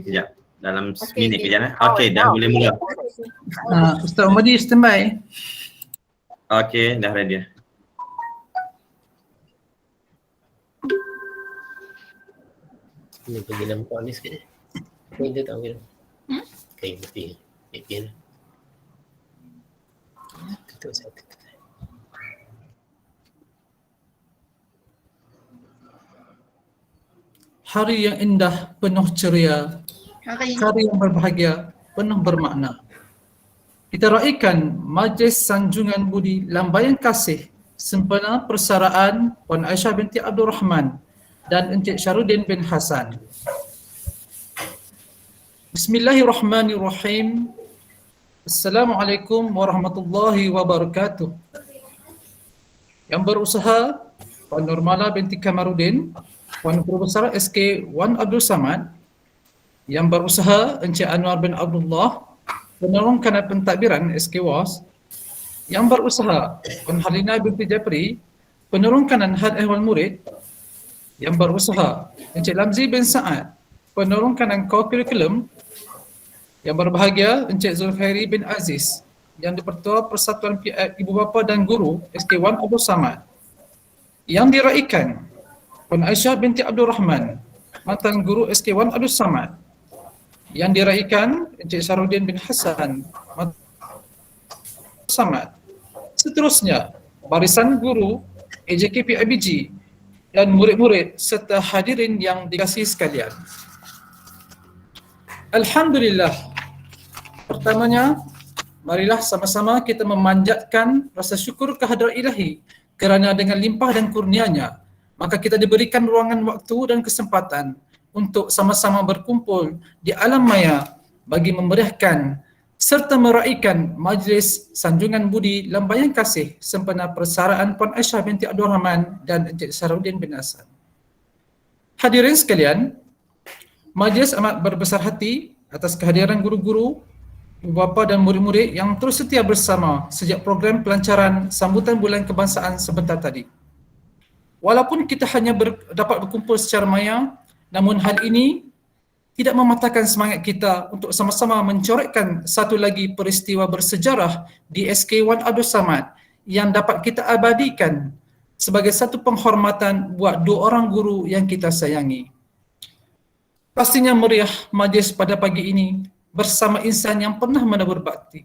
Sekejap. Dalam seminit kejap. Okey, dah boleh mula. Ustaz Umadi standby. Okey, dah ready. Ni pergi nampak ni sikit. Kau dia tahu kan? Kain putih. Kain. Ketuk satu. Hari yang indah, penuh ceria. Hari yang berbahagia, penuh bermakna. Kita raikan Majlis Sanjungan Budi Lambaian Kasih sempena persaraan Puan Aisyah binti Abdul Rahman dan Encik Syarudin bin Hasan. Bismillahirrahmanirrahim. Assalamualaikum warahmatullahi wabarakatuh. Yang berusaha Puan Nurmala binti Kamarudin, Puan Guru Besar SK Wan Abdul Samad. Yang berusaha Encik Anwar bin Abdullah, penolong kanan pentadbiran SK WAS. Yang berusaha Puan Halina binti Japri, penolong kanan had ehwal murid. Yang berusaha Encik Lamzi bin Sa'ad, penolong kanan kurikulum. Yang berbahagia Encik Zulkhairi bin Aziz, yang di-Pertua Persatuan Ibu Bapa dan Guru SK Wan Abdul Samad. Yang diraikan Puan Aisyah binti Abdul Rahman, mantan Guru SK Wan Abdul Samad. Yang diraikan Encik Syarudin bin Hasan, mantan Samad. Seterusnya, barisan guru AJKP IBG dan murid-murid serta hadirin yang dikasihi sekalian. Alhamdulillah. Pertamanya, marilah sama-sama kita memanjatkan rasa syukur kehadrat Ilahi kerana dengan limpah dan kurnianya, maka kita diberikan ruangan waktu dan kesempatan untuk sama-sama berkumpul di alam maya bagi memeriahkan serta meraikan Majlis Sanjungan Budi Lambaian Kasih sempena persaraan Puan Aisyah binti Abdul Rahman dan Encik Syarudin bin Hasan. Hadirin sekalian, majlis amat berbesar hati atas kehadiran guru-guru, ibu bapa dan murid-murid yang terus setia bersama sejak program pelancaran sambutan Bulan Kebangsaan sebentar tadi. Walaupun kita hanya dapat berkumpul secara maya, namun hal ini tidak mematahkan semangat kita untuk sama-sama mencorekkan satu lagi peristiwa bersejarah di SK Wan Abdul Samad yang dapat kita abadikan sebagai satu penghormatan buat dua orang guru yang kita sayangi. Pastinya meriah majlis pada pagi ini bersama insan yang pernah menabur bakti.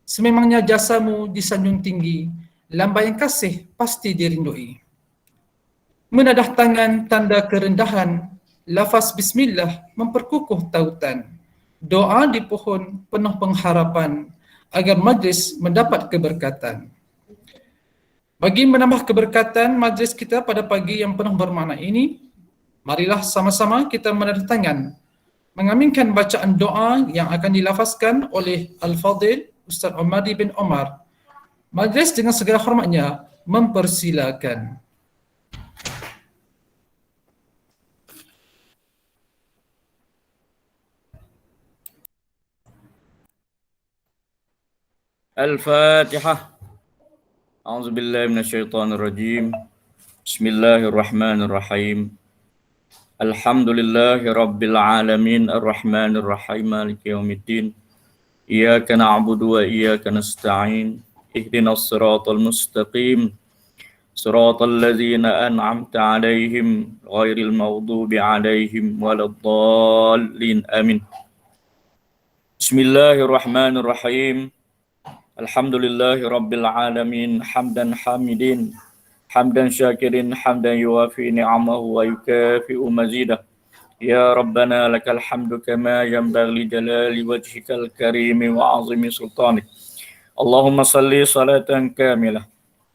Sememangnya jasamu disanjung tinggi, lambaian kasih pasti dirindui. Menadah tangan tanda kerendahan, lafaz bismillah memperkukuh tautan. Doa di pohon penuh pengharapan agar majlis mendapat keberkatan. Bagi menambah keberkatan majlis kita pada pagi yang penuh bermakna ini, marilah sama-sama kita menadah tangan, mengaminkan bacaan doa yang akan dilafazkan oleh Al-Fadhil Ustaz Umadi bin Omar. Majlis dengan segala hormatnya mempersilakan. Al-Fatihah. A'udzubillahi minasyaitonirrajim. Bismillahirrahmanirrahim. Alhamdulillahi rabbil alamin arrahmanir rahim maliki yaumiddin. Iyyaka na'budu wa iyyaka nasta'in. Ihdinas siratal mustaqim. Siratal ladzina an'amta 'alaihim ghairil maghdubi 'alaihim waladdallin. Amin. Bismillahirrahmanirrahim. Alhamdulillahi rabbil alamin hamdan hamidin. Hamdan syakirin, hamdan yuwafi ni'amahu wa yukafi'u mazidah. Ya Rabbana lakal hamdu kama yanbaghi li jalali wajhikal karimi wa azimi sultanik. Allahumma salli salatan kamilah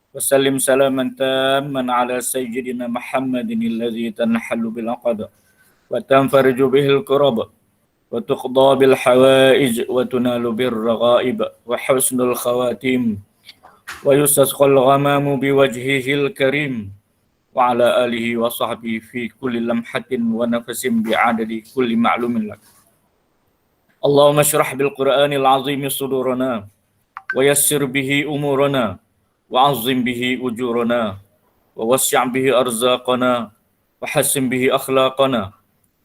wa sallim salaman tamman ala sayyidina Muhammadin alladhi tanhallu bil aqada wa tanfariju bihil kuraba wa tuqda bil hawaij wa tunalu bir raghaib wa husnul khawatim wa yustasqal ghamamu biwajhihil karim wa ala alihi wa sahbihi fi kulli lamhatin wa nafasin bi'adadi kulli ma'lumin lak. Allahumma syrah bil Qur'anil azimi sudurana wa yassir bihi umurana wa azim bihi ujurana wa wassi' bihi arzaqana wa hassin bihi akhlaqana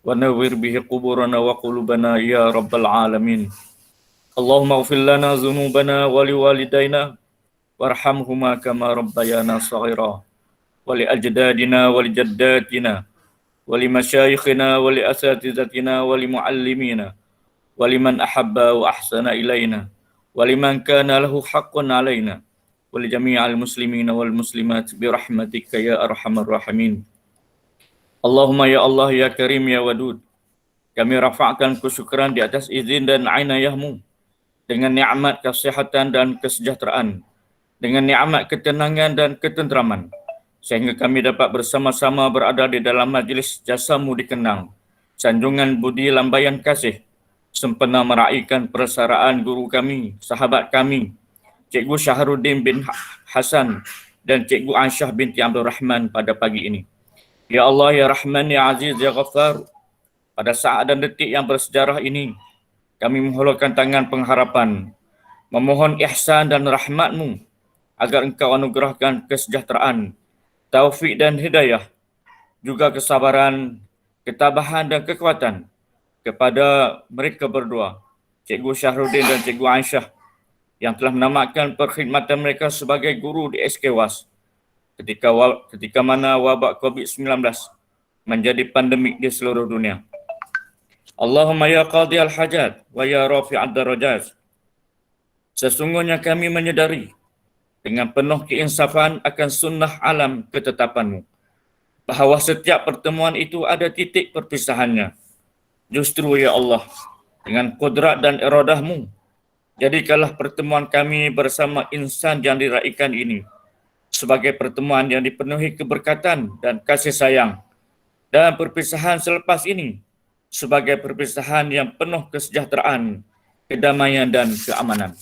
ونور به قبورنا وقلوبنا يا رب العالمين. اللهم اغفر لنا ذنوبنا ولوالدينا وارحمهما كما ربيانا صغيرا ولأجدادنا ولجداتنا ولمشايخنا ولأساتذتنا ولمعلمينا ولمن أحب وأحسن إلينا ولمن كان له حق علينا ولجميع المسلمين والمسلمات برحمتك يا أرحم الراحمين. Allahumma ya Allah ya Karim ya Wadud, kami rafa'kan kesyukuran di atas izin dan inayahmu dengan nikmat kesehatan dan kesejahteraan, dengan nikmat ketenangan dan ketentraman, sehingga kami dapat bersama-sama berada di dalam majlis jasamu dikenang, sanjungan budi lambaian kasih, sempena meraihkan persaraan guru kami, sahabat kami, Cikgu Syahrudin bin Hasan dan Cikgu Aisyah binti Abdul Rahman pada pagi ini. Ya Allah, ya Rahman, ya Aziz, ya Ghaffar, pada saat dan detik yang bersejarah ini, kami menghulurkan tangan pengharapan, memohon ihsan dan rahmat-Mu agar Engkau anugerahkan kesejahteraan, taufik dan hidayah, juga kesabaran, ketabahan dan kekuatan kepada mereka berdua, Cikgu Syahrudin dan Cikgu Aisyah, yang telah menamatkan perkhidmatan mereka sebagai guru di SK-UAS ketika mana wabak COVID-19 menjadi pandemik di seluruh dunia. Allahumma ya qadhi al-hajat wa ya rafi'ad darajat. Sesungguhnya kami menyedari dengan penuh keinsafan akan sunnah alam ketetapan-Mu bahawa setiap pertemuan itu ada titik perpisahannya. Justru ya Allah, dengan kudrat dan iradah-Mu, jadikanlah pertemuan kami bersama insan yang diraikan ini sebagai pertemuan yang dipenuhi keberkatan dan kasih sayang, dan perpisahan selepas ini sebagai perpisahan yang penuh kesejahteraan, kedamaian dan keamanan.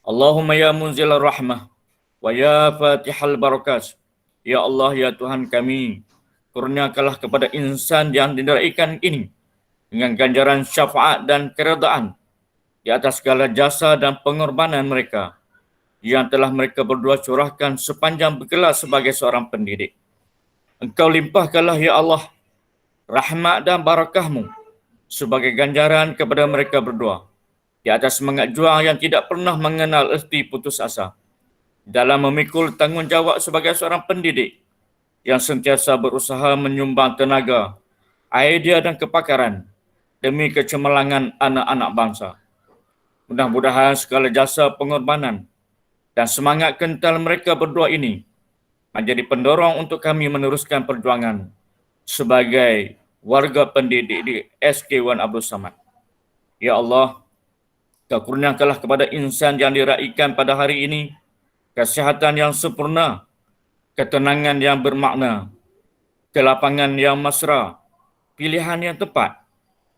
Allahumma ya munzilar rahmah wa ya fatihal barakat. Ya Allah, ya Tuhan kami, kurniakanlah kepada insan yang diraikan ini dengan ganjaran syafaat dan keredaan di atas segala jasa dan pengorbanan mereka yang telah mereka berdua curahkan sepanjang bergelar sebagai seorang pendidik. Engkau limpahkanlah ya Allah rahmat dan barakah-Mu sebagai ganjaran kepada mereka berdua di atas semangat juang yang tidak pernah mengenal erti putus asa dalam memikul tanggungjawab sebagai seorang pendidik yang sentiasa berusaha menyumbang tenaga, idea dan kepakaran demi kecemerlangan anak-anak bangsa. Mudah-mudahan segala jasa pengorbanan dan semangat kental mereka berdua ini menjadi pendorong untuk kami meneruskan perjuangan sebagai warga pendidik di SK1 Abdul Samad. Ya Allah, Kau kurniakanlah kepada insan yang diraikan pada hari ini kesihatan yang sempurna, ketenangan yang bermakna, kelapangan yang mesra, pilihan yang tepat,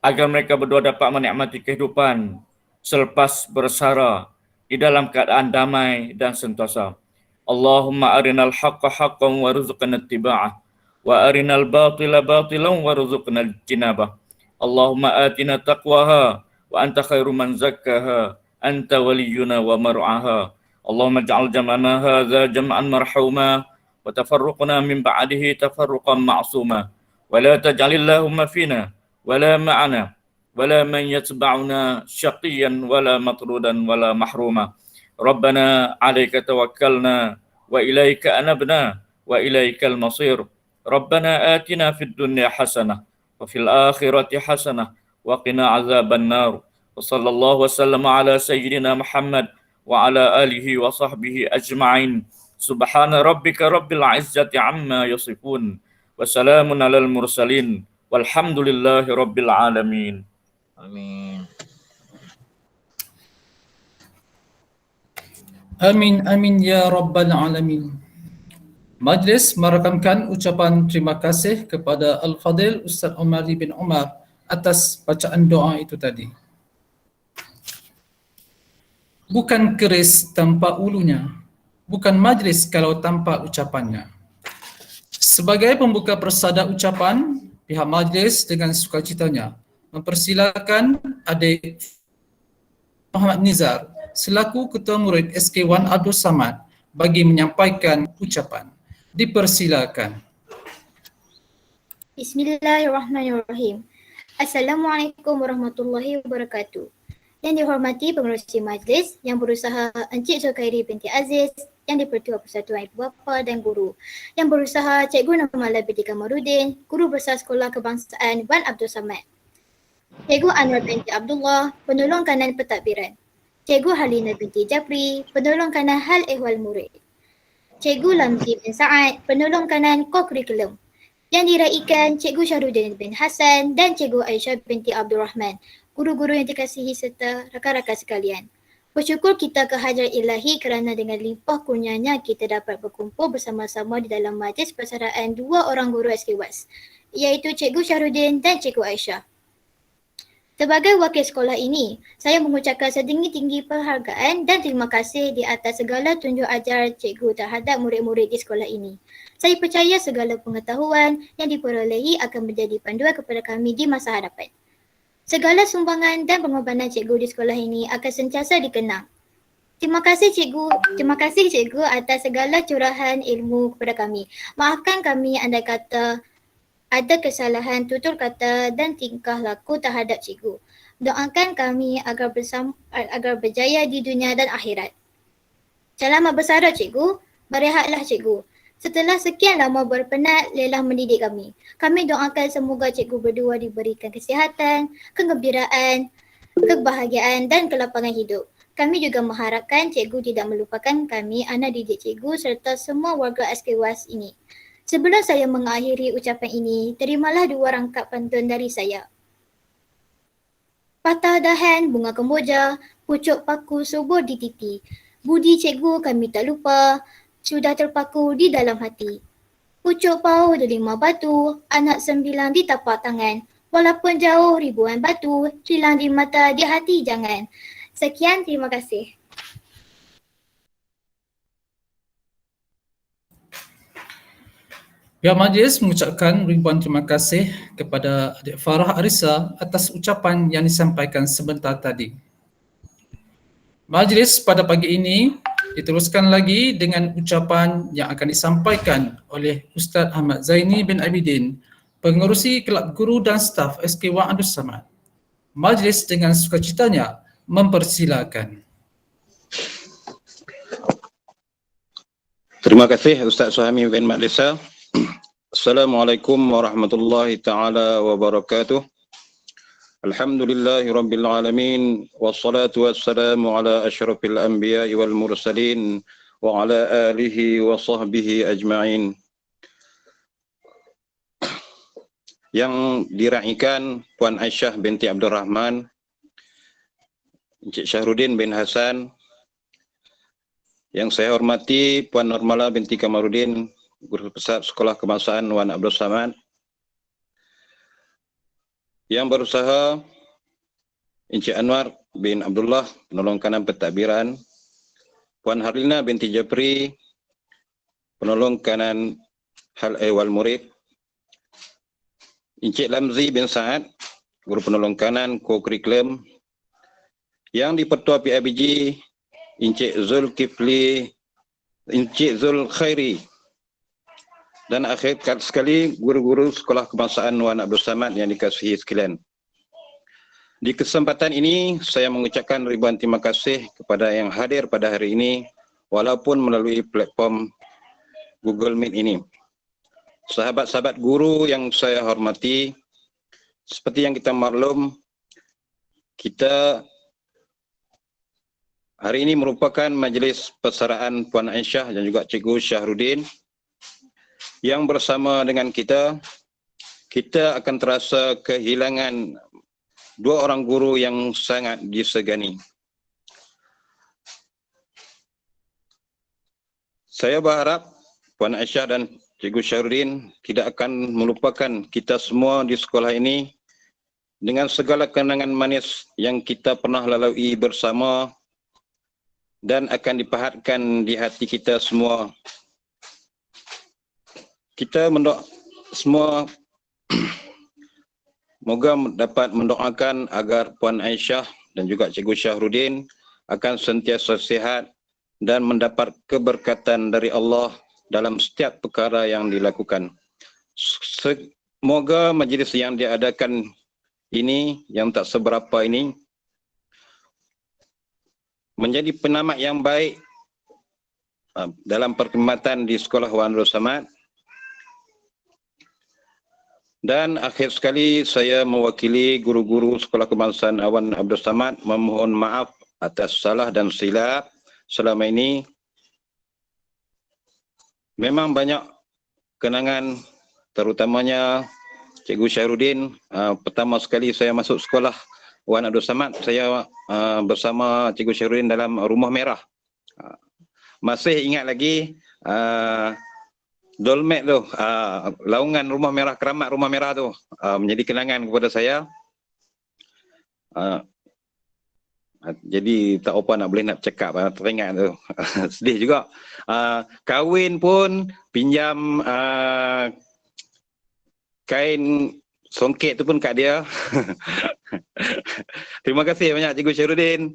agar mereka berdua dapat menikmati kehidupan selepas bersara di dalam keadaan damai dan sentosa. Allahumma arinal haqqa haqqan warzuqna ittiba'ah wa arinal batila batilan warzuqna ijtinabah. Allahumma atina taqwaha wa anta khairu man zakkaha anta waliyuna wa mar'aha. Allahumma ij'al jam'ana hadza jam'an marhuma wa tafarruqna min ba'dihi tafarruqan ma'suma wa la taj'alillahumma fina wa la ma'ana ولا من يتبعنا شقيا ولا مطرودا ولا محروما. ربنا عليك توكلنا وإليك أنبنا وإليك المصير. ربنا آتنا في الدنيا حسنة وفي الآخرة حسنة وقنا عذاب النار. وصلى الله وسلم على سيدنا محمد وعلى آله وصحبه أجمعين. سبحان ربك رب العزة عما يصفون وسلام على المرسلين والحمد لله رب العالمين. Amin. Amin, amin ya Rabbal Alamin. Majlis merakamkan ucapan terima kasih kepada Al-Fadil Ustaz Omari bin Umar atas bacaan doa itu tadi. Bukan keris tanpa ulunya, bukan majlis kalau tanpa ucapannya. Sebagai pembuka persada ucapan, pihak majlis dengan sukacitanya mempersilakan adik Muhammad Nizar selaku Ketua Murid SK1 Abdul Samad bagi menyampaikan ucapan. Dipersilakan. Bismillahirrahmanirrahim. Assalamualaikum warahmatullahi wabarakatuh. Yang dihormati pengerusi majlis, yang berusaha Encik Zulkhairi binti Aziz, yang di-Pertua Persatuan Ibu Bapa dan Guru, yang berusaha Cikgu Nurmala binti Kamarudin, Guru Besar Sekolah Kebangsaan Wan Abdul Samad, Cikgu Anwar binti Abdullah, Penolong Kanan Pentadbiran, Cikgu Halina binti Japri, Penolong Kanan Hal Ehwal Murid, Cikgu Lamzi bin Saad, Penolong Kanan Co-Kurikulum, yang diraikan Cikgu Syahrudin bin Hassan dan Cikgu Aisyah binti Abdul Rahman, guru-guru yang dikasihi serta rakan-rakan sekalian. Bersyukur kita ke Hadrat Ilahi kerana dengan limpah kurnianya kita dapat berkumpul bersama-sama di dalam majlis persaraan dua orang guru SKWAS, iaitu Cikgu Syahrudin dan Cikgu Aisyah. Sebagai wakil sekolah ini, saya mengucapkan setinggi-tinggi penghargaan dan terima kasih di atas segala tunjuk ajar cikgu terhadap murid-murid di sekolah ini. Saya percaya segala pengetahuan yang diperolehi akan menjadi panduan kepada kami di masa hadapan. Segala sumbangan dan pengorbanan cikgu di sekolah ini akan sentiasa dikenang. Terima kasih cikgu atas segala curahan ilmu kepada kami. Maafkan kami andai kata ada kesalahan tutur kata dan tingkah laku terhadap cikgu. Doakan kami agar berjaya di dunia dan akhirat. Selamat bersara cikgu, berehatlah cikgu. Setelah sekian lama berpenat lelah mendidik kami. Kami doakan semoga cikgu berdua diberikan kesihatan, kegembiraan, kebahagiaan dan kelapangan hidup. Kami juga mengharapkan cikgu tidak melupakan kami, anak didik cikgu serta semua warga SKWAS ini. Sebelum saya mengakhiri ucapan ini, terimalah dua rangkap pantun dari saya. Patah dahan bunga kemboja, pucuk paku subur di titi. Budi cikgu kami tak lupa, sudah terpaku di dalam hati. Pucuk pau delima batu, anak 9 di tapak tangan. Walaupun jauh ribuan batu, hilang di mata di hati jangan. Sekian, terima kasih. Pihak majlis mengucapkan ribuan terima kasih kepada Adik Farah Arissa atas ucapan yang disampaikan sebentar tadi. Majlis pada pagi ini diteruskan lagi dengan ucapan yang akan disampaikan oleh Ustaz Ahmad Zaini bin Abidin, pengerusi Kelab Guru dan Staf SK Wan Abdul Samad. Majlis dengan sukacitanya mempersilakan. Terima kasih Ustaz Suhaimi bin Maklisa. Assalamualaikum warahmatullahi taala wabarakatuh. Alhamdulillahi rabbil alamin wassalatu wassalamu ala asyrafil anbiya'i wal mursalin wa ala alihi wa sahbihi ajma'in. Yang diraikan Puan Aisyah binti Abdul Rahman, Encik Syahrudin bin Hasan, yang saya hormati Puan Nurmala binti Kamarudin, Guru Besar Sekolah Kebangsaan Wan Abdul Samad, yang berusaha Encik Anwar bin Abdullah, Penolong Kanan Pentadbiran, Puan Harlina binti Japri, Penolong Kanan Hal Ehwal Murid, Encik Lamzi bin Saad, Guru Penolong Kanan Co-Kurikulum, yang di Pertua PIBG Encik Zulkifli, Encik Zulkhairi, dan akhir sekali guru-guru Sekolah Kebangsaan Wan Abdul Samad yang dikasihi sekalian. Di kesempatan ini saya mengucapkan ribuan terima kasih kepada yang hadir pada hari ini walaupun melalui platform Google Meet ini. Sahabat-sahabat guru yang saya hormati, seperti yang kita maklum, kita hari ini merupakan majlis persaraan Puan Aisyah dan juga Cikgu Syahrudin, yang bersama dengan kita akan terasa kehilangan dua orang guru yang sangat disegani. Saya berharap Puan Aisyah dan Cikgu Syahrudin tidak akan melupakan kita semua di sekolah ini dengan segala kenangan manis yang kita pernah lalui bersama dan akan dipahatkan di hati kita semua. Kita semua moga dapat mendoakan agar Puan Aisyah dan juga Cikgu Syahrudin akan sentiasa sihat dan mendapat keberkatan dari Allah dalam setiap perkara yang dilakukan. Semoga majlis yang diadakan ini yang tak seberapa ini menjadi penamat yang baik dalam perkhidmatan di Sekolah Wan Abdul Samad. Dan akhir sekali saya mewakili guru-guru Sekolah Kebangsaan Wan Abdul Samad memohon maaf atas salah dan silap selama ini. Memang banyak kenangan, terutamanya Cikgu Syarudin. Pertama sekali saya masuk Sekolah Wan Abdul Samad, saya bersama Cikgu Syarudin dalam Rumah Merah. Masih ingat lagi dolmek tu, laungan Rumah Merah, keramat Rumah Merah tu menjadi kenangan kepada saya. Jadi tak apa nak boleh nak cakap, teringat tu. Sedih juga. Kahwin pun pinjam kain songket tu pun kat dia. Terima kasih banyak Cikgu Syarudin.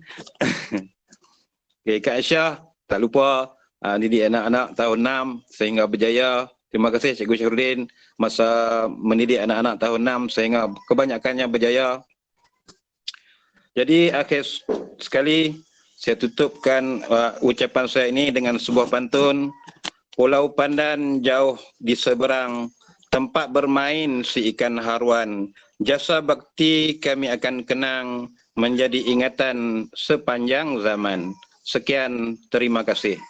Okay, Kak Aisyah, tak lupa didik anak-anak tahun 6 sehingga berjaya. Terima kasih Cikgu Syarudin masa mendidik anak-anak tahun 6 sehingga kebanyakannya berjaya. Jadi akhir sekali saya tutupkan ucapan saya ini dengan sebuah pantun. Pulau Pandan jauh di seberang, tempat bermain si ikan haruan. Jasa bakti kami akan kenang, menjadi ingatan sepanjang zaman. Sekian, terima kasih.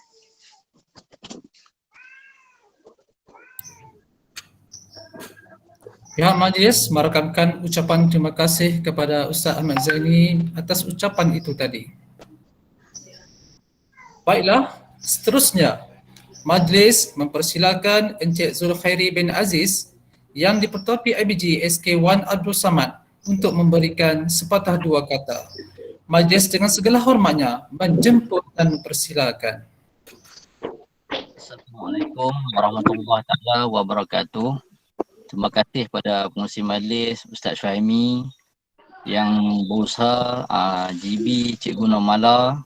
Pihak majlis merekamkan ucapan terima kasih kepada Ustaz Ahmad Zaini atas ucapan itu tadi. Baiklah, seterusnya majlis mempersilakan Encik Zulkhairi bin Aziz yang di-Pertua PIBG SK1 Abdul Samad untuk memberikan sepatah dua kata. Majlis dengan segala hormatnya menjemput dan mempersilakan. Assalamualaikum warahmatullahi taala wabarakatuh. Terima kasih kepada pengurusi majlis Ustaz Syuhaimi yang berusaha, GB Cikgu Normala,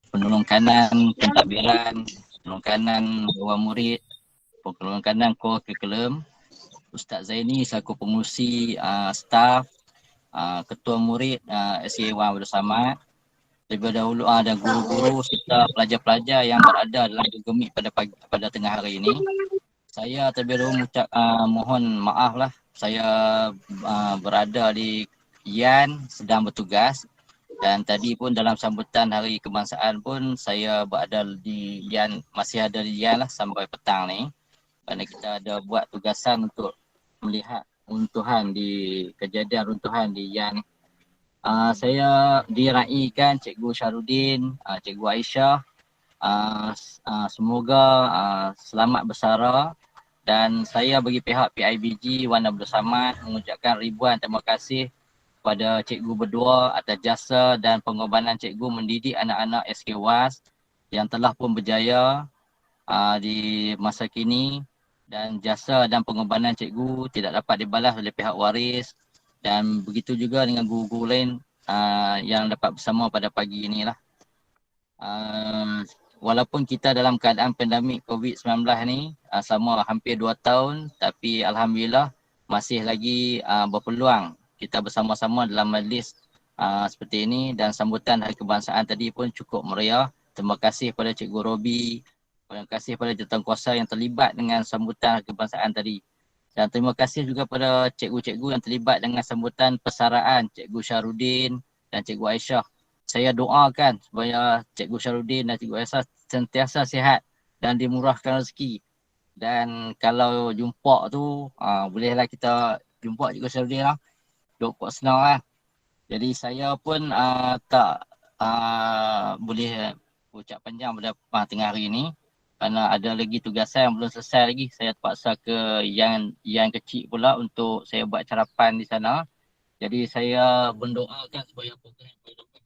penolong kanan pentadbiran, penolong kanan dewan murid, penolong kanan kurikulum, Ustaz Zaini selaku pengurusi staf, ketua murid SK1 Abdul Samad, terlebih dahulu dan guru-guru serta pelajar-pelajar yang berada dalam gemik pada tengah hari ini. Saya terlebih dahulu mohon maaf lah, saya berada di Yan sedang bertugas, dan tadi pun dalam sambutan Hari Kebangsaan pun saya berada di Yan, masih ada di Yan lah sampai petang ni, kerana kita ada buat tugasan untuk melihat runtuhan kejadian runtuhan di Yan. Saya diraikan Cikgu Syarudin, Cikgu Aisyah, semoga selamat bersara, dan saya bagi pihak PIBG Wan Abdul Samad mengucapkan ribuan terima kasih kepada cikgu berdua atas jasa dan pengorbanan cikgu mendidik anak-anak SK1 yang telah pun berjaya di masa kini, dan jasa dan pengorbanan cikgu tidak dapat dibalas oleh pihak waris, dan begitu juga dengan guru-guru lain yang dapat bersama pada pagi inilah. Walaupun kita dalam keadaan pandemik COVID-19 ni selama hampir 2 tahun, tapi alhamdulillah masih lagi berpeluang kita bersama-sama dalam majlis seperti ini, dan sambutan Hari Kebangsaan tadi pun cukup meriah. Terima kasih kepada Cikgu Robi, terima kasih kepada jawatankuasa yang terlibat dengan sambutan Hari Kebangsaan tadi. Dan terima kasih juga kepada cikgu-cikgu yang terlibat dengan sambutan persaraan Cikgu Syarudin dan Cikgu Aisyah. Saya doakan supaya Cikgu Syarudin dan Cikgu Aisyah sentiasa sihat dan dimurahkan rezeki. Dan kalau jumpa tu, bolehlah kita jumpa Cikgu Syarudin lah. Duk senang lah. Jadi saya pun tak boleh ucap panjang pada tengah hari ini, kerana ada lagi tugasan yang belum selesai lagi. Saya terpaksa ke yang kecil pula untuk saya buat carapan di sana. Jadi saya mendoakan supaya program pada pagi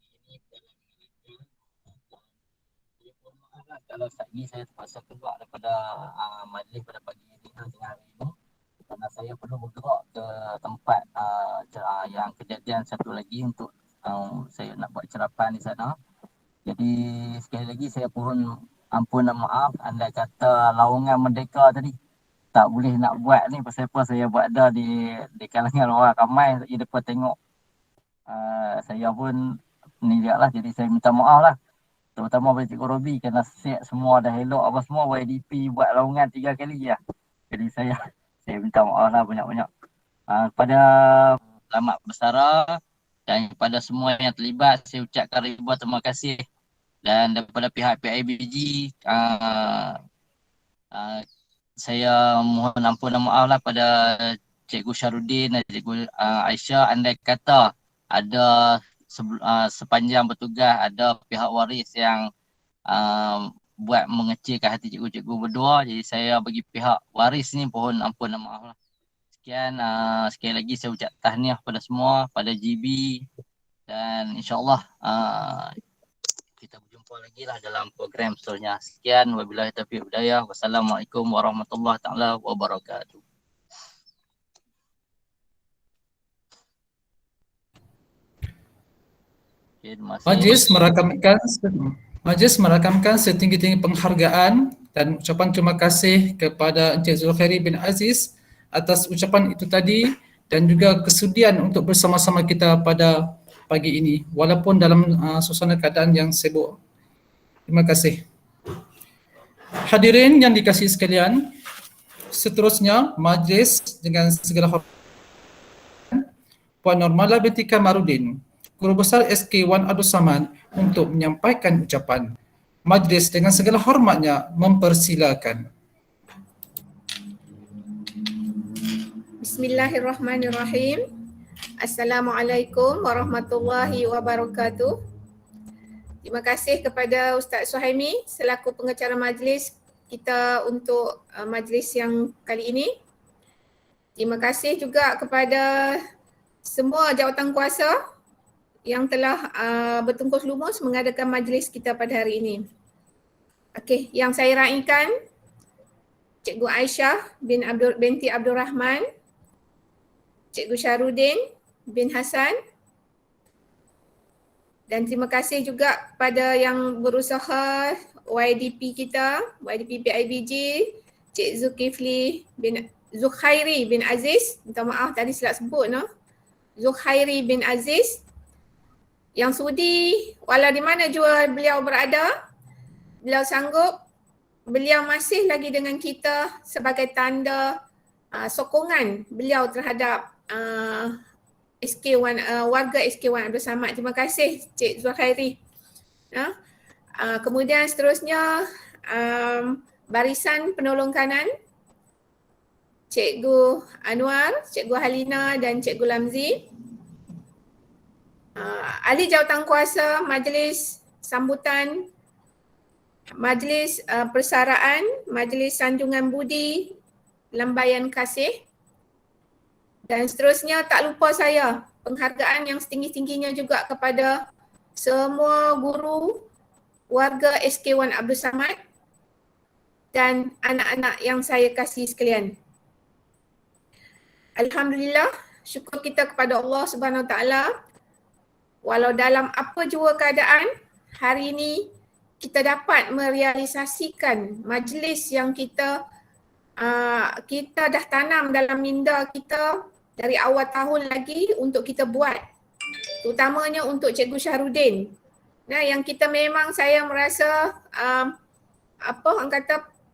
ini kalau saat ini saya terpaksa keluar daripada majlis pada pagi ini tengah hari ini, kerana saya perlu bergerak ke tempat yang kejadian satu lagi untuk saya nak buat carapan di sana. Jadi sekali lagi saya mohon ampun dan maaf, andai kata laungan merdeka tadi tak boleh nak buat ni pasal apa saya buat dah di kalangan orang ramai di depan tengok. Saya pun ni juga lah, jadi saya minta maaf lah. Terutama pada Cikgu Robi kerana set semua dah elok apa semua, YDP buat laungan 3 kali lah. Jadi saya minta maaf lah banyak-banyak. Kepada Selamat Bersara dan kepada semua yang terlibat, saya ucapkan ribuan terima kasih. Dan daripada pihak PIBG, saya mohon ampun dan maaf lah pada Cikgu Syarudin dan Cikgu Aisyah. Andai kata ada sepanjang bertugas ada pihak waris yang buat mengecilkan hati cikgu-cikgu berdua, jadi saya bagi pihak waris ni mohon ampun dan maaf lah. Sekian, sekali lagi saya ucap tahniah pada semua, pada GB, dan insyaAllah kita berjumpa lagi lah dalam program seterusnya. Sekian, wabillahi taufiq wal hidayah. Wassalamualaikum warahmatullahi taala wabarakatuh. Okay, terima kasih. Majlis merakamkan setinggi-tinggi penghargaan dan ucapan terima kasih kepada Encik Zulkhairi bin Aziz atas ucapan itu tadi dan juga kesudian untuk bersama-sama kita pada pagi ini walaupun dalam suasana keadaan yang sibuk. Terima kasih. Hadirin yang dikasihi sekalian, seterusnya majlis dengan segala hormat Puan Normala binti Kamarudin, Guru Besar SK1 Abdul Samad untuk menyampaikan ucapan. Majlis dengan segala hormatnya mempersilakan. Bismillahirrahmanirrahim. Assalamualaikum warahmatullahi wabarakatuh. Terima kasih kepada Ustaz Suhaimi selaku pengacara majlis kita untuk majlis yang kali ini. Terima kasih juga kepada semua jawatan kuasa yang telah bertungkus lumus mengadakan majlis kita pada hari ini. Okey, yang saya raikan Cikgu Aisyah binti Abdul Rahman, Cikgu Syarudin bin Hasan, dan terima kasih juga kepada yang berusaha YDP kita, YDP PIBG, Cik Zulkhairi bin Aziz, minta maaf tadi silap sebut Zulkhairi bin Aziz, yang sudi walau di mana jua beliau berada, beliau sanggup, beliau masih lagi dengan kita sebagai tanda sokongan beliau terhadap SK1, warga SK1 Abdul Samad. Terima kasih Cik Zulkhairi. Kemudian seterusnya barisan penolong kanan, Cikgu Anwar, Cikgu Halina dan Cikgu Lamzi. Ahli jawatan kuasa majlis sambutan, majlis persaraan, majlis sanjungan budi, lambaian kasih. Dan seterusnya tak lupa saya penghargaan yang setinggi-tingginya juga kepada semua guru warga SK1 Abdul Samad dan anak-anak yang saya kasihi sekalian. Alhamdulillah, syukur kita kepada Allah Subhanahu Wa Taala. Walau dalam apa jua keadaan, hari ini kita dapat merealisasikan majlis yang kita dah tanam dalam minda kita dari awal tahun lagi untuk kita buat. Terutamanya untuk Cikgu Syarudin. Yang kita memang saya merasa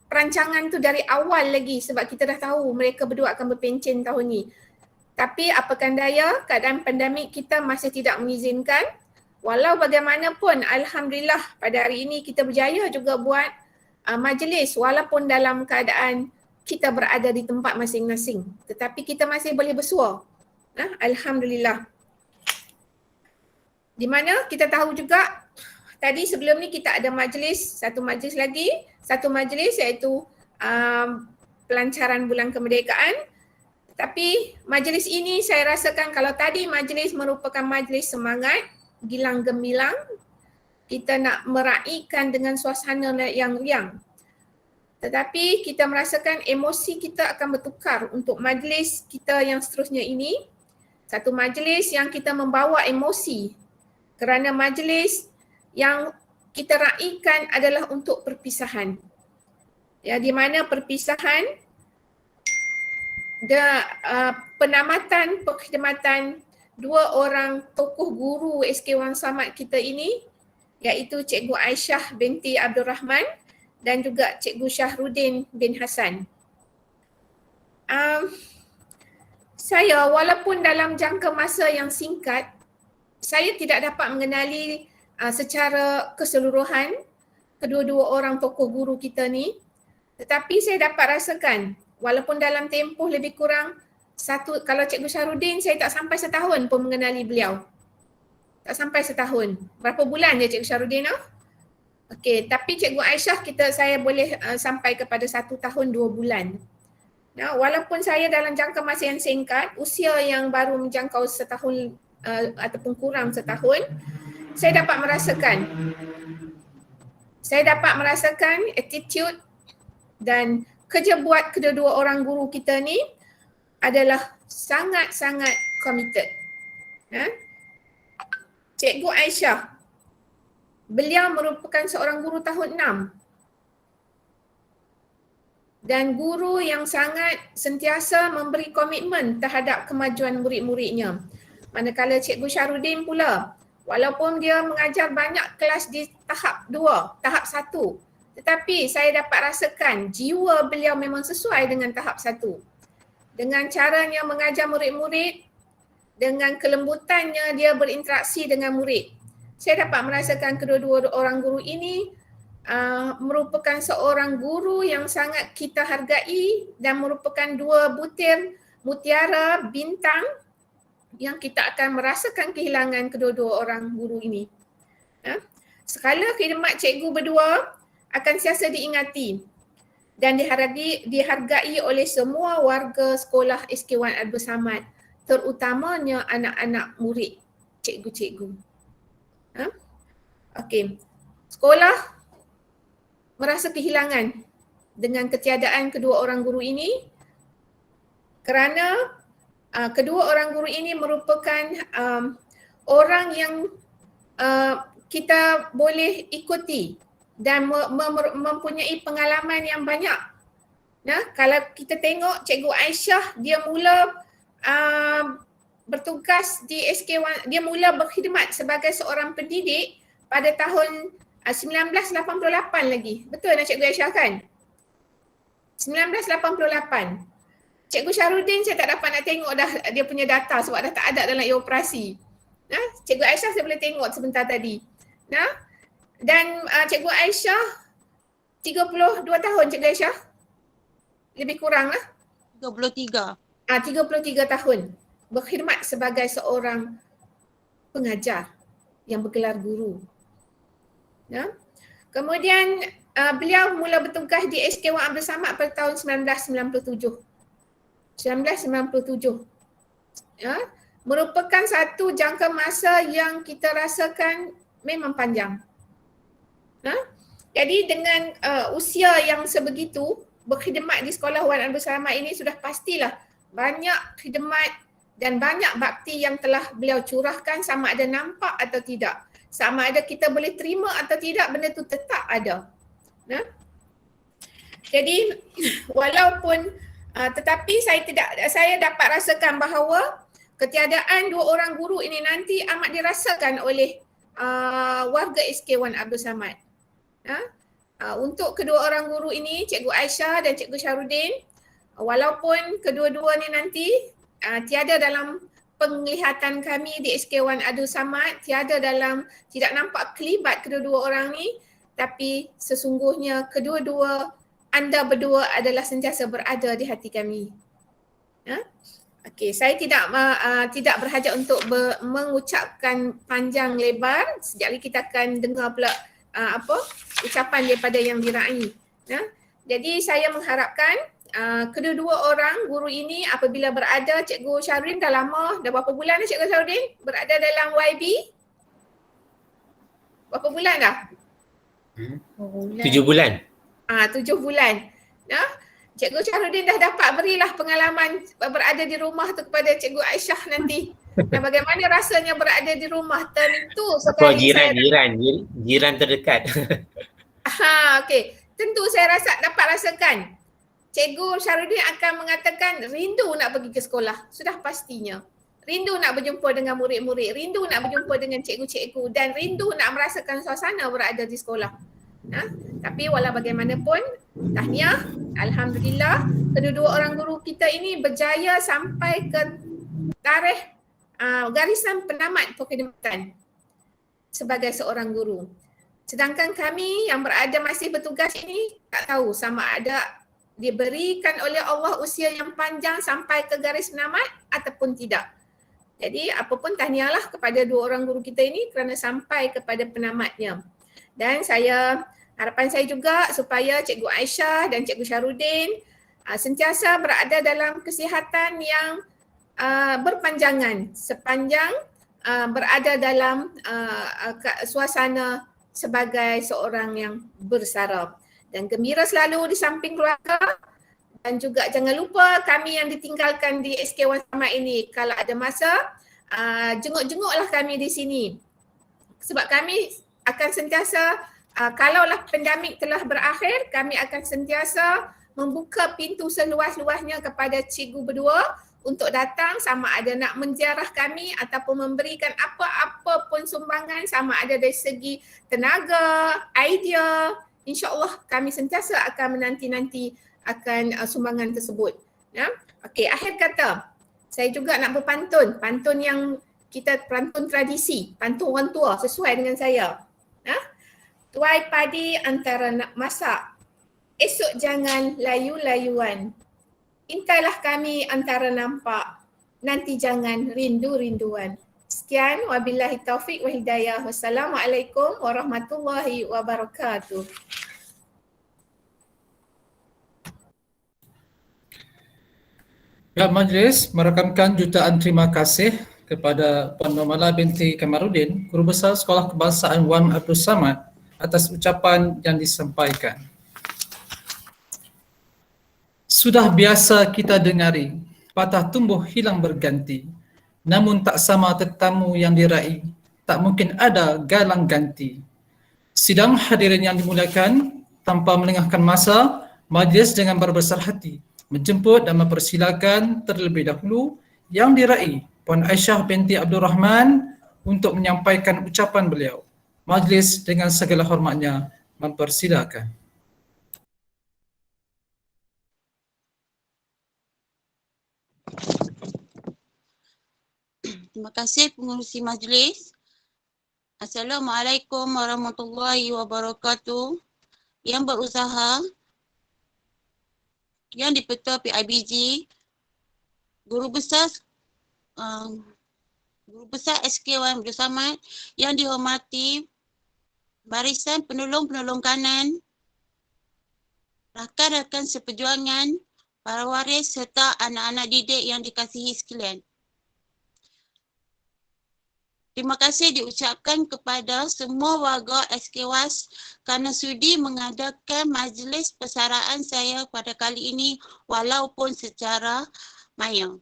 perancangan tu dari awal lagi sebab kita dah tahu mereka berdua akan berpencen tahun ni. Tapi apakan daya, keadaan pandemik kita masih tidak mengizinkan. Walau bagaimanapun, alhamdulillah pada hari ini kita berjaya juga buat majlis walaupun dalam keadaan kita berada di tempat masing-masing. Tetapi kita masih boleh bersua. Alhamdulillah. Di mana kita tahu juga tadi sebelum ni kita ada majlis, satu majlis iaitu pelancaran bulan kemerdekaan. Tapi majlis ini saya rasakan kalau tadi majlis merupakan majlis semangat, gilang gemilang, kita nak meraihkan dengan suasana yang riang. Tetapi kita merasakan emosi kita akan bertukar untuk majlis kita yang seterusnya ini. Satu majlis yang kita membawa emosi kerana majlis yang kita raihkan adalah untuk perpisahan. Ya, di mana perpisahan penamatan perkhidmatan dua orang tokoh guru SK1 Samad kita ini, iaitu Cikgu Aisyah binti Abdul Rahman dan juga Cikgu Syahrudin bin Hassan. Saya walaupun dalam jangka masa yang singkat, saya tidak dapat mengenali secara keseluruhan kedua-dua orang tokoh guru kita ni, tetapi saya dapat rasakan walaupun dalam tempoh lebih kurang kalau Cikgu Syahrudin saya tak sampai setahun pun mengenali beliau. Tak sampai setahun. Berapa bulan je Cikgu Syahrudin? Okey, tapi Cikgu Aisyah saya boleh sampai kepada 1 tahun 2 bulan. Nah, walaupun saya dalam jangka masa yang singkat, usia yang baru menjangkau setahun ataupun kurang setahun, saya dapat merasakan attitude dan kerja buat kedua-dua orang guru kita ni adalah sangat-sangat committed. Cikgu Aisyah, beliau merupakan seorang guru tahun 6 dan guru yang sangat sentiasa memberi komitmen terhadap kemajuan murid-muridnya. Manakala Cikgu Syahrudin pula, walaupun dia mengajar banyak kelas di tahap 2, tahap 1, tetapi saya dapat rasakan jiwa beliau memang sesuai dengan tahap 1. Dengan caranya mengajar murid-murid, dengan kelembutannya dia berinteraksi dengan murid. Saya dapat merasakan kedua-dua orang guru ini merupakan seorang guru yang sangat kita hargai dan merupakan dua butir mutiara bintang yang kita akan merasakan kehilangan kedua-dua orang guru ini. Skala khidmat cikgu berdua akan sentiasa diingati dan dihargai oleh semua warga sekolah SK1 Abdul Samad, terutamanya anak-anak murid cikgu-cikgu. Okey. Sekolah merasa kehilangan dengan ketiadaan kedua orang guru ini kerana kedua orang guru ini merupakan orang yang kita boleh ikuti dan mempunyai pengalaman yang banyak. Kalau kita tengok Cikgu Aisyah, dia mula bertugas di SK1, dia mula berkhidmat sebagai seorang pendidik pada tahun 1988 lagi. Betul tak Cikgu Aisyah kan? 1988. Cikgu Syahrudin saya tak dapat nak tengok dah dia punya data sebab dah tak ada dalam e-operasi. Cikgu Aisyah saya boleh tengok sebentar tadi. Dan Cikgu Aisyah 32 tahun Cikgu Aisyah. Lebih kurang lah. 33. 33 tahun berkhidmat sebagai seorang pengajar yang bergelar guru. Kemudian beliau mula bertugas di SK1 Abdul Samad pada tahun 1997. Merupakan satu jangka masa yang kita rasakan memang panjang. Jadi dengan usia yang sebegitu, berkhidmat di Sekolah Wan Abdul Samad ini sudah pastilah banyak khidmat dan banyak bakti yang telah beliau curahkan, sama ada nampak atau tidak. Sama ada kita boleh terima atau tidak, benda tu tetap ada. Jadi walaupun tetapi saya dapat rasakan bahawa ketiadaan dua orang guru ini nanti amat dirasakan oleh warga SK1 Abdul Samad. Untuk kedua orang guru ini, Cikgu Aisyah dan Cikgu Syahrudin, walaupun kedua-dua ni nanti tiada dalam penglihatan kami di SK1 Abdul Samad, tidak nampak kelibat kedua-dua orang ni, tapi sesungguhnya anda berdua adalah sentiasa berada di hati kami. Okey, saya tidak berhajat untuk mengucapkan panjang lebar. Sekejap lagi kita akan dengar pula ucapan daripada yang diraih. Jadi saya mengharapkan kedua-dua orang guru ini apabila berada, Cikgu Syahrudin dah lama, dah berapa bulan dah Cikgu Syahrudin berada dalam YB? Berapa bulan dah? 7 bulan. 7 bulan. Cikgu Syahrudin dah dapat berilah pengalaman berada di rumah tu kepada Cikgu Aisyah nanti. Dan bagaimana rasanya berada di rumah, tentu sekali jiran terdekat. Okey. Tentu saya dapat rasakan Cikgu Syarudin akan mengatakan rindu nak pergi ke sekolah. Sudah pastinya. Rindu nak berjumpa dengan murid-murid, rindu nak berjumpa dengan cikgu-cikgu dan rindu nak merasakan suasana berada di sekolah. Tapi walau bagaimanapun, tahniah, alhamdulillah kedua-dua orang guru kita ini berjaya sampai ke tarikh garisan penamat perkhidmatan sebagai seorang guru. Sedangkan kami yang berada masih bertugas ini tak tahu sama ada diberikan oleh Allah usia yang panjang sampai ke garis penamat ataupun tidak. Jadi apapun tahniahlah kepada dua orang guru kita ini kerana sampai kepada penamatnya. Dan harapan saya juga supaya Cikgu Aisyah dan Cikgu Syarudin sentiasa berada dalam kesihatan yang berpanjangan sepanjang berada dalam suasana sebagai seorang yang bersara. Dan gembira selalu di samping keluarga dan juga jangan lupa kami yang ditinggalkan di SK1 Selamat ini kalau ada masa jenguk-jenguklah kami di sini sebab kami akan sentiasa kalaulah pandemik telah berakhir kami akan sentiasa membuka pintu seluas-luasnya kepada cikgu berdua untuk datang sama ada nak menziarah kami ataupun memberikan apa-apa pun sumbangan sama ada dari segi tenaga, idea. InsyaAllah kami sentiasa akan menanti-nanti akan sumbangan tersebut. Ya? Okey, akhir kata, saya juga nak berpantun. Pantun yang pantun tradisi, pantun orang tua sesuai dengan saya. Ya? Tuai padi antara nak masak, esok jangan layu-layuan. Intailah kami antara nampak, nanti jangan rindu-rinduan. Sekian, wabillahi taufiq wa hidayah. Wassalamualaikum warahmatullahi wabarakatuh. Pihak Majlis merakamkan jutaan terima kasih kepada Puan Normala binti Kamarudin, Guru Besar Sekolah Kebangsaan Wan Abdul Samad atas ucapan yang disampaikan. Sudah biasa kita dengari, patah tumbuh hilang berganti. Namun tak sama tetamu yang diraih, tak mungkin ada galang ganti. Sidang hadirin yang dimuliakan, tanpa melengahkan masa, majlis dengan berbesar hati menjemput dan mempersilakan terlebih dahulu yang diraih Puan Aisyah binti Abdul Rahman untuk menyampaikan ucapan beliau. Majlis dengan segala hormatnya mempersilakan. Terima kasih pengurusi majlis. Assalamualaikum warahmatullahi wabarakatuh. Yang berusaha, yang dipertua PIBG, Guru Besar SK1 Abdul Samad, yang dihormati barisan penolong-penolong kanan, rakan-rakan seperjuangan, para waris serta anak-anak didik yang dikasihi sekalian. Terima kasih diucapkan kepada semua warga SK1 kerana sudi mengadakan majlis persaraan saya pada kali ini walaupun secara maya.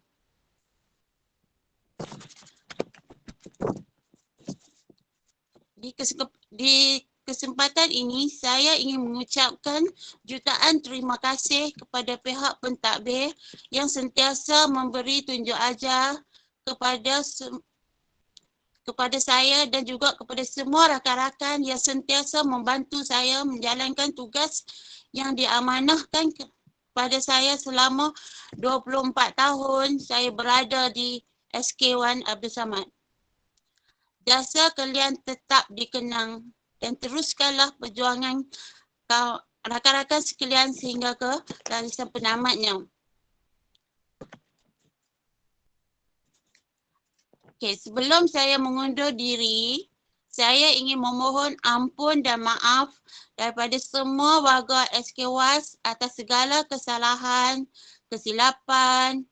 Di kesempatan ini saya ingin mengucapkan jutaan terima kasih kepada pihak pentadbir yang sentiasa memberi tunjuk ajar kepada saya dan juga kepada semua rakan-rakan yang sentiasa membantu saya menjalankan tugas yang diamanahkan kepada saya selama 24 tahun saya berada di SK1 Abdul Samad. Jasa kalian tetap dikenang dan teruskanlah perjuangan rakan-rakan sekalian sehingga ke garisan penamatnya. Okay, sebelum saya mengundur diri, saya ingin memohon ampun dan maaf daripada semua warga SK1 atas segala kesalahan, kesilapan,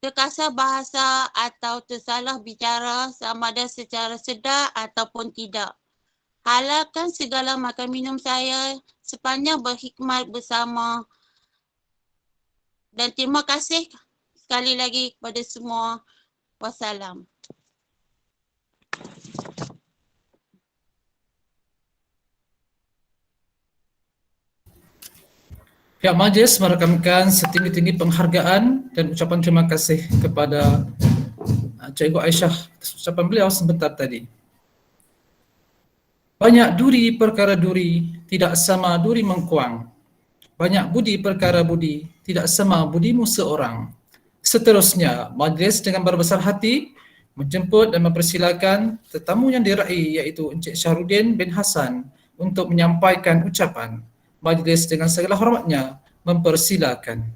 terkasar bahasa atau tersalah bicara sama ada secara sedar ataupun tidak. Halalkan segala makan minum saya sepanjang berkhidmat bersama. Dan terima kasih sekali lagi kepada semua. Wassalam. Pihak majlis merakamkan setinggi-tinggi penghargaan dan ucapan terima kasih kepada Cikgu Aisyah atas ucapan beliau sebentar tadi. Banyak duri perkara duri, tidak sama duri mengkuang. Banyak budi perkara budi, tidak sama budimu seorang. Seterusnya, majlis dengan berbesar hati menjemput dan mempersilakan tetamu yang diraih iaitu Encik Syahrudin bin Hasan untuk menyampaikan ucapan. Majlis dengan segala hormatnya mempersilakan.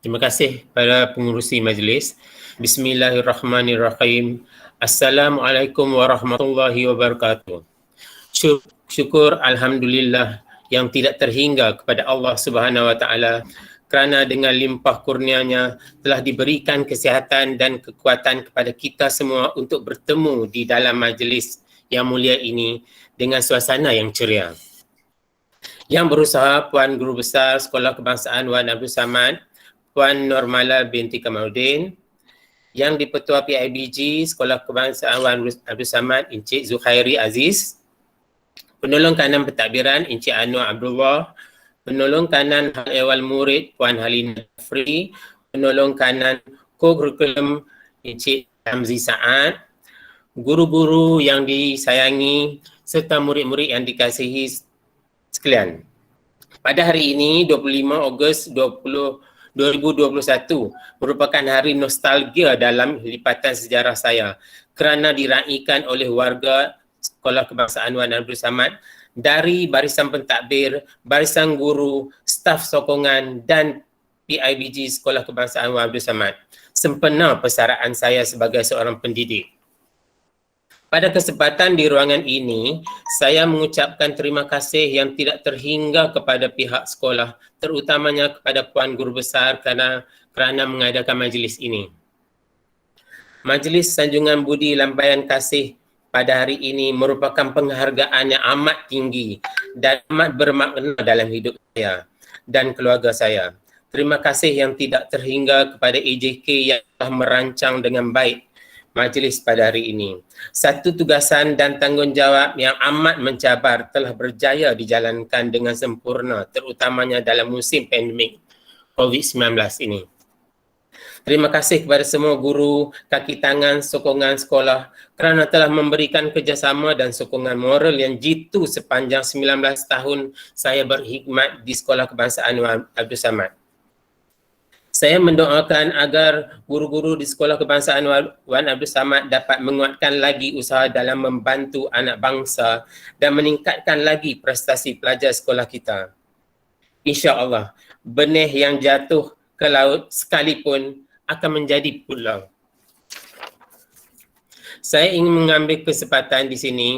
Terima kasih para pengurusi majlis. Bismillahirrahmanirrahim. Assalamualaikum warahmatullahi wabarakatuh. Syukur alhamdulillah yang tidak terhingga kepada Allah Subhanahu wa taala kerana dengan limpah kurnianya telah diberikan kesihatan dan kekuatan kepada kita semua untuk bertemu di dalam majlis yang mulia ini dengan suasana yang ceria. Yang berusaha Puan Guru Besar Sekolah Kebangsaan Wan Abdul Samad, Puan Normala binti Kamaluddin, yang di-Petua PIBG Sekolah Kebangsaan Wan Abdul Samad Encik Zukhairi Aziz, penolong kanan pentadbiran Encik Anwar Abdullah, penolong kanan hal ehwal murid Puan Halina Fri, penolong kanan co-curriculum Encik Hamzi Saad, guru-guru yang disayangi serta murid-murid yang dikasihi sekalian. Pada hari ini 25 Ogos 2021 merupakan hari nostalgia dalam lipatan sejarah saya kerana diraikan oleh warga Sekolah Kebangsaan Wan Abdul Samad dari barisan pentadbir, barisan guru, staf sokongan dan PIBG Sekolah Kebangsaan Wan Abdul Samad. Sempena persaraan saya sebagai seorang pendidik. Pada kesempatan di ruangan ini, saya mengucapkan terima kasih yang tidak terhingga kepada pihak sekolah, terutamanya kepada Puan Guru Besar kerana mengadakan majlis ini. Majlis Sanjungan Budi Lambaian Kasih pada hari ini merupakan penghargaan yang amat tinggi dan amat bermakna dalam hidup saya dan keluarga saya. Terima kasih yang tidak terhingga kepada AJK yang telah merancang dengan baik majlis pada hari ini. Satu tugasan dan tanggungjawab yang amat mencabar telah berjaya dijalankan dengan sempurna, terutamanya dalam musim pandemik COVID-19 ini. Terima kasih kepada semua guru, kaki tangan, sokongan sekolah kerana telah memberikan kerjasama dan sokongan moral yang jitu sepanjang 19 tahun saya berkhidmat di Sekolah Kebangsaan Wan Abdul Samad. Saya mendoakan agar guru-guru di Sekolah Kebangsaan Wan Abdul Samad dapat menguatkan lagi usaha dalam membantu anak bangsa dan meningkatkan lagi prestasi pelajar sekolah kita. InsyaAllah, benih yang jatuh ke laut sekalipun akan menjadi pulau. Saya ingin mengambil kesempatan di sini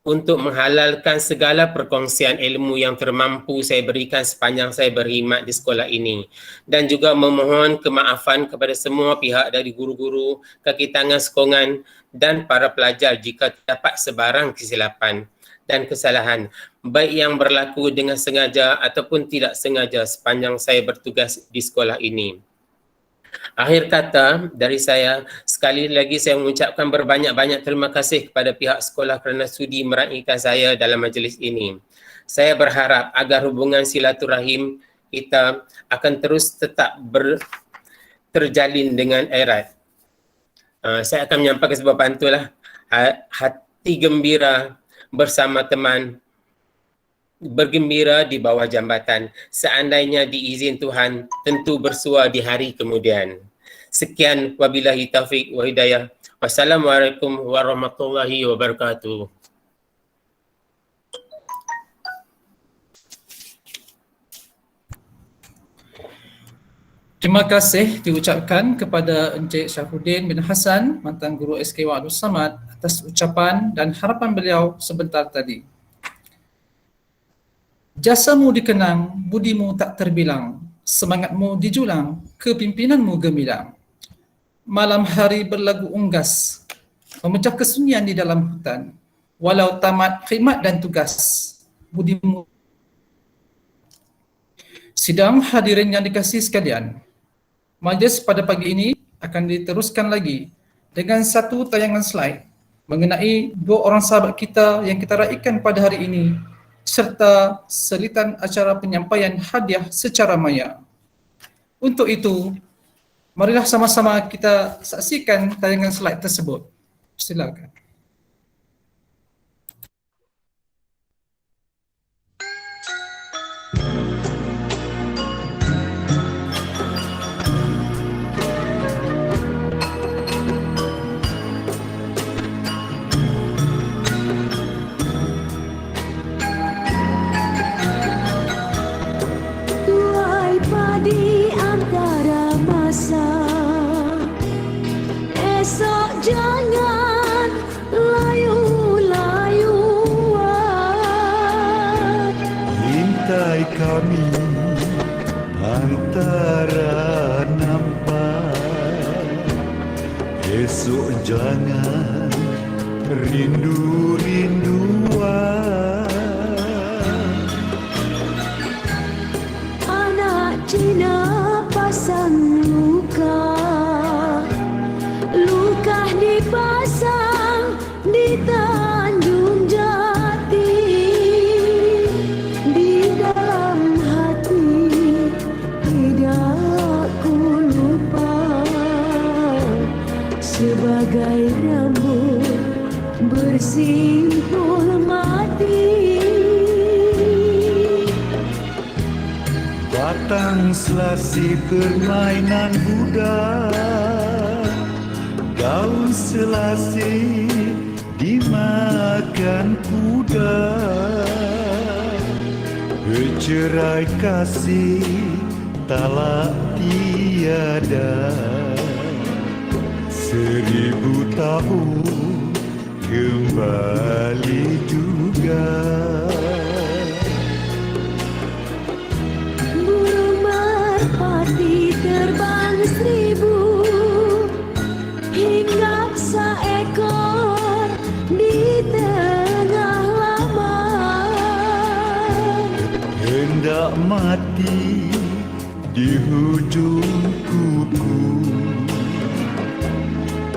untuk menghalalkan segala perkongsian ilmu yang termampu saya berikan sepanjang saya berkhidmat di sekolah ini dan juga memohon kemaafan kepada semua pihak dari guru-guru, kaki tangan sokongan dan para pelajar jika terdapat sebarang kesilapan dan kesalahan baik yang berlaku dengan sengaja ataupun tidak sengaja sepanjang saya bertugas di sekolah ini. Akhir kata dari saya, sekali lagi saya mengucapkan berbanyak-banyak terima kasih kepada pihak sekolah kerana sudi meraikan saya dalam majlis ini. Saya berharap agar hubungan silaturahim kita akan terus tetap terjalin dengan erat. Saya akan menyampaikan sebuah pantulah. Hati gembira bersama teman, bergembira di bawah jambatan. Seandainya diizin Tuhan, tentu bersua di hari kemudian. Sekian, wabillahi taufiq wa hidayah. Wassalamualaikum warahmatullahi wabarakatuh. Terima kasih diucapkan kepada Encik Syahrudin bin Hasan, mantan guru SK Wan Abdul Samad atas ucapan dan harapan beliau sebentar tadi. Jasamu dikenang, budimu tak terbilang, semangatmu dijulang, kepimpinanmu gemilang. Malam hari berlagu unggas, memecah kesunyian di dalam hutan. Walau tamat khidmat dan tugas, budimu. Sidang hadirin yang dikasihi sekalian, majlis pada pagi ini akan diteruskan lagi dengan satu tayangan slide mengenai dua orang sahabat kita yang kita raikan pada hari ini serta selitan acara penyampaian hadiah secara maya. Untuk itu, marilah sama-sama kita saksikan tayangan slide tersebut. Silakan. Tuai padi antara masa, esok jangan layu-layuan. Intai kami antara nampak, esok jangan rindu-rinduan. Anak Cina pasang luka, luka dipasang di Tanjung Jati. Di dalam hati tidak ku lupa, sebagai rambut bersimpul mati. Batang selasi permainan budak, daun selasi dimakan kuda. Bercerai kasih talak tiada, 1000 tahun kembali juga. Burung merpati terbang 1000, hinggap seekor di tengah laman. Hendak mati di hujung kuku,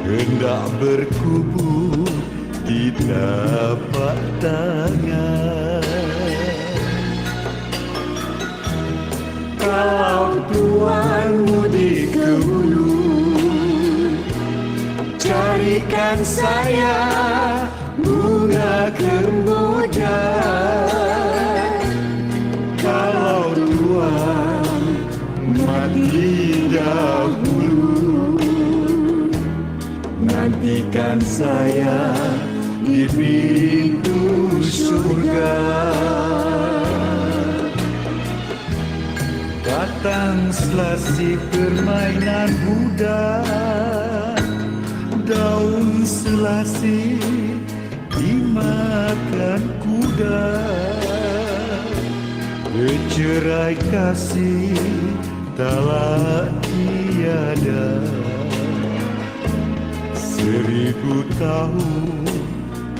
hendak berkubur di tapak tangan. Kalau Tuhan mudik ke hulu, carikan saya bunga kemboja. Kalau Tuhan mati dahulu, nantikan saya di pintu surga. Batang selasi permainan budak, daun selasi dimakan kuda. Bercerai kasih talak tiada, 1000 tahun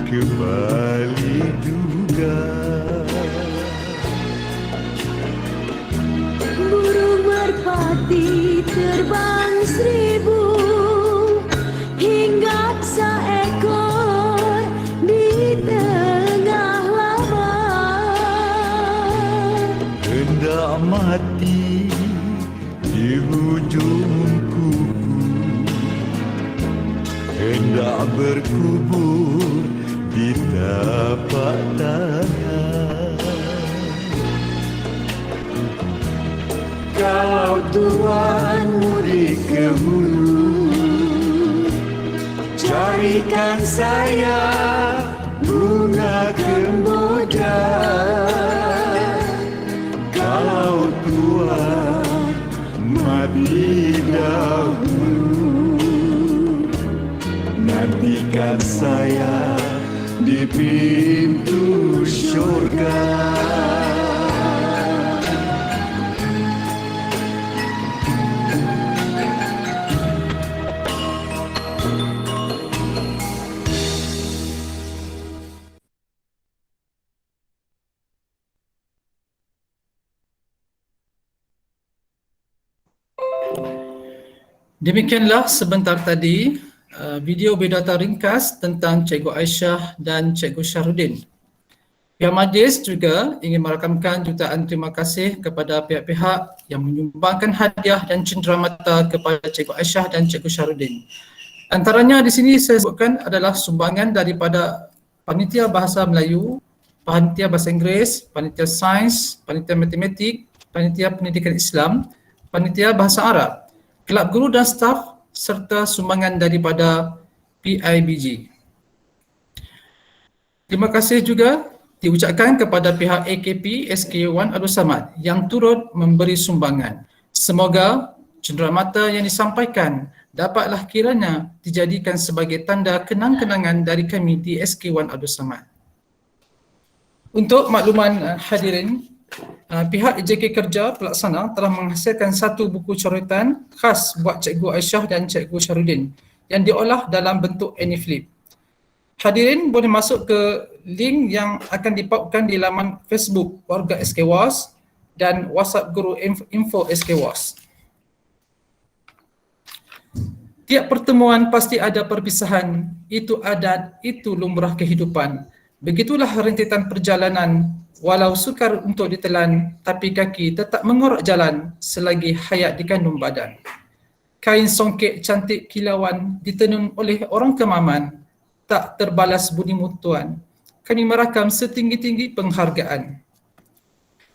kembali juga. Burung merpati terbang 1000, hinggap seekor di tengah laman. Hendak mati di hujung kuku, hendak berkubur di tapak tangan. Kalau Tuhan mudik ke hulu, carikan saya bunga kemboja. Kalau Tuhan mati dahulu, nantikan saya di pintu surga. Demikianlah sebentar tadi video bidata ringkas tentang Cikgu Aisyah dan Cikgu Syahrudin. Pihak majlis juga ingin merakamkan jutaan terima kasih kepada pihak-pihak yang menyumbangkan hadiah dan cenderamata kepada Cikgu Aisyah dan Cikgu Syahrudin. Antaranya di sini saya sebutkan adalah sumbangan daripada Panitia Bahasa Melayu, Panitia Bahasa Inggeris, Panitia Sains, Panitia Matematik, Panitia Pendidikan Islam, Panitia Bahasa Arab, Kelab Guru dan Staf serta sumbangan daripada PIBG. Terima kasih juga diucapkan kepada pihak AKP SK1 Abdul Samad yang turut memberi sumbangan. Semoga cenderamata yang disampaikan dapatlah kiranya dijadikan sebagai tanda kenang-kenangan dari kami di SK1 Abdul Samad. Untuk makluman hadirin, pihak JK Kerja Pelaksana telah menghasilkan satu buku coretan khas buat Cikgu Aisyah dan Cikgu Syahrudin yang diolah dalam bentuk AnyFlip. Hadirin boleh masuk ke link yang akan dipautkan di laman Facebook Warga SKWAS dan WhatsApp Guru Info SKWAS. Tiap pertemuan pasti ada perpisahan, itu adat, itu lumrah kehidupan. Begitulah rentetan perjalanan, walau sukar untuk ditelan, tapi kaki tetap mengorak jalan selagi hayat dikandung badan. Kain songket cantik kilauan ditenun oleh orang kemaman, tak terbalas budimu tuan. Kami merakam setinggi-tinggi penghargaan.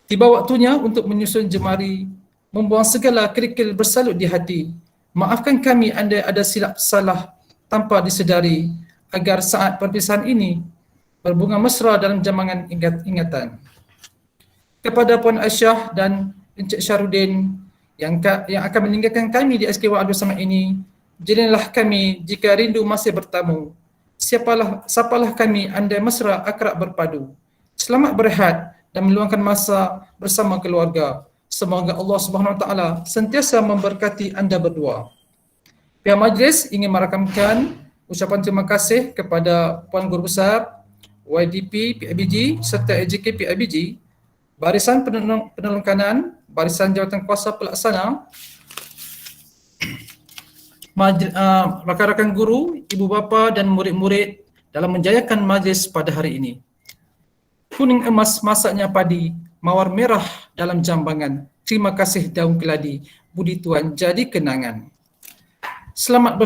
Tiba waktunya untuk menyusun jemari, membuang segala kerikil bersalut di hati. Maafkan kami anda ada silap salah tanpa disedari, agar saat perpisahan ini berbunga mesra dalam jamangan ingatan. Kepada Puan Aisyah dan Encik Syahrudin yang akan meninggalkan kami di SK1 Abdul Samad ini, jelinlah kami jika rindu masih bertamu. Siapalah kami andai mesra akrab berpadu. Selamat berehat dan meluangkan masa bersama keluarga. Semoga Allah Subhanahu Wa Taala sentiasa memberkati anda berdua. Pihak majlis ingin merakamkan ucapan terima kasih kepada Puan Guru Besar, YDP PIBG serta AJK PIBG, Barisan Penolong Kanan, Barisan Jawatan Kuasa Pelaksana, rakan-rakan guru, ibu bapa dan murid-murid dalam menjayakan majlis pada hari ini. Kuning emas masaknya padi, mawar merah dalam jambangan. Terima kasih daun keladi, budi tuan jadi kenangan. Selamat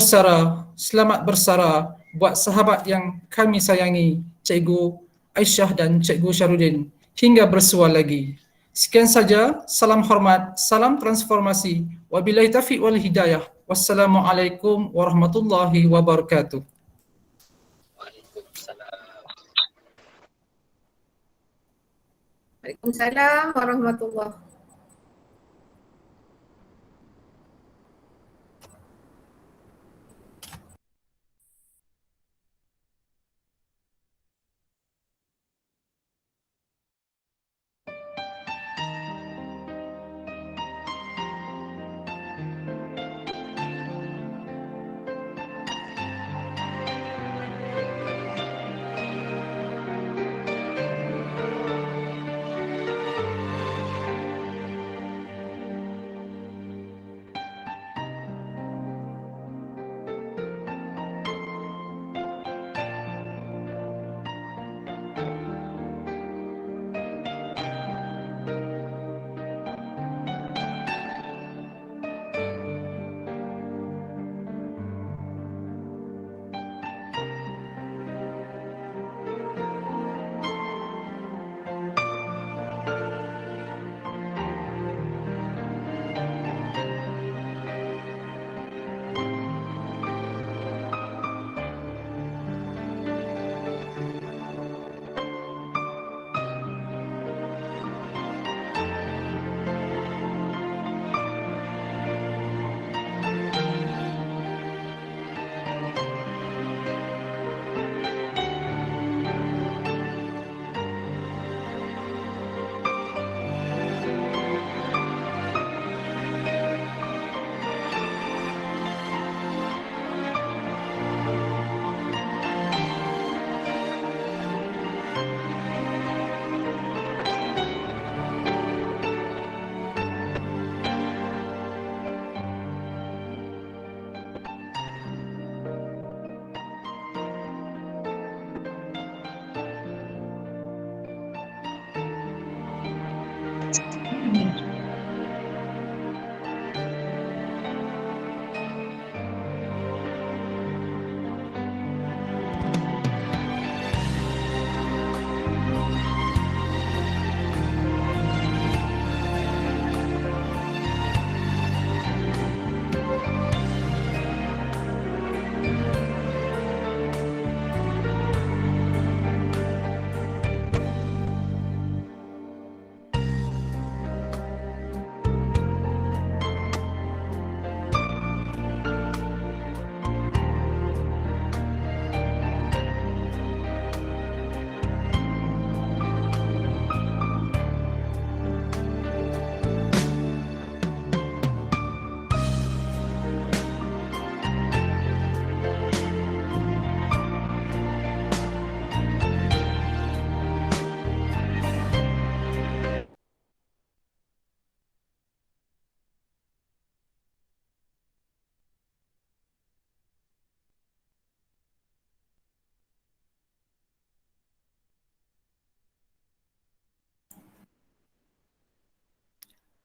bersara buat sahabat yang kami sayangi, Cikgu Aisyah dan Cikgu Syahrudin, hingga bersua lagi. Sekian saja, salam hormat, salam transformasi. Wabillahi taufiq wal hidayah. Wassalamualaikum warahmatullahi wabarakatuh. Waalaikumsalam warahmatullahi.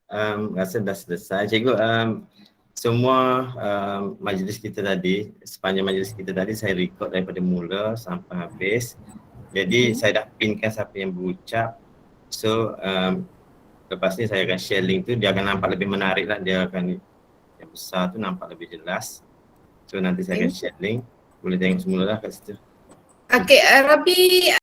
Rasa dah selesai. Cikgu, semua majlis kita tadi, sepanjang majlis kita tadi saya record daripada mula sampai habis. Jadi saya dah pinkan siapa yang berucap. So lepas ni saya akan share link tu, dia akan nampak lebih menarik lah. Dia akan yang besar tu nampak lebih jelas. So nanti saya akan share link. Boleh tengok semula lah kat situ. Okey, Rabi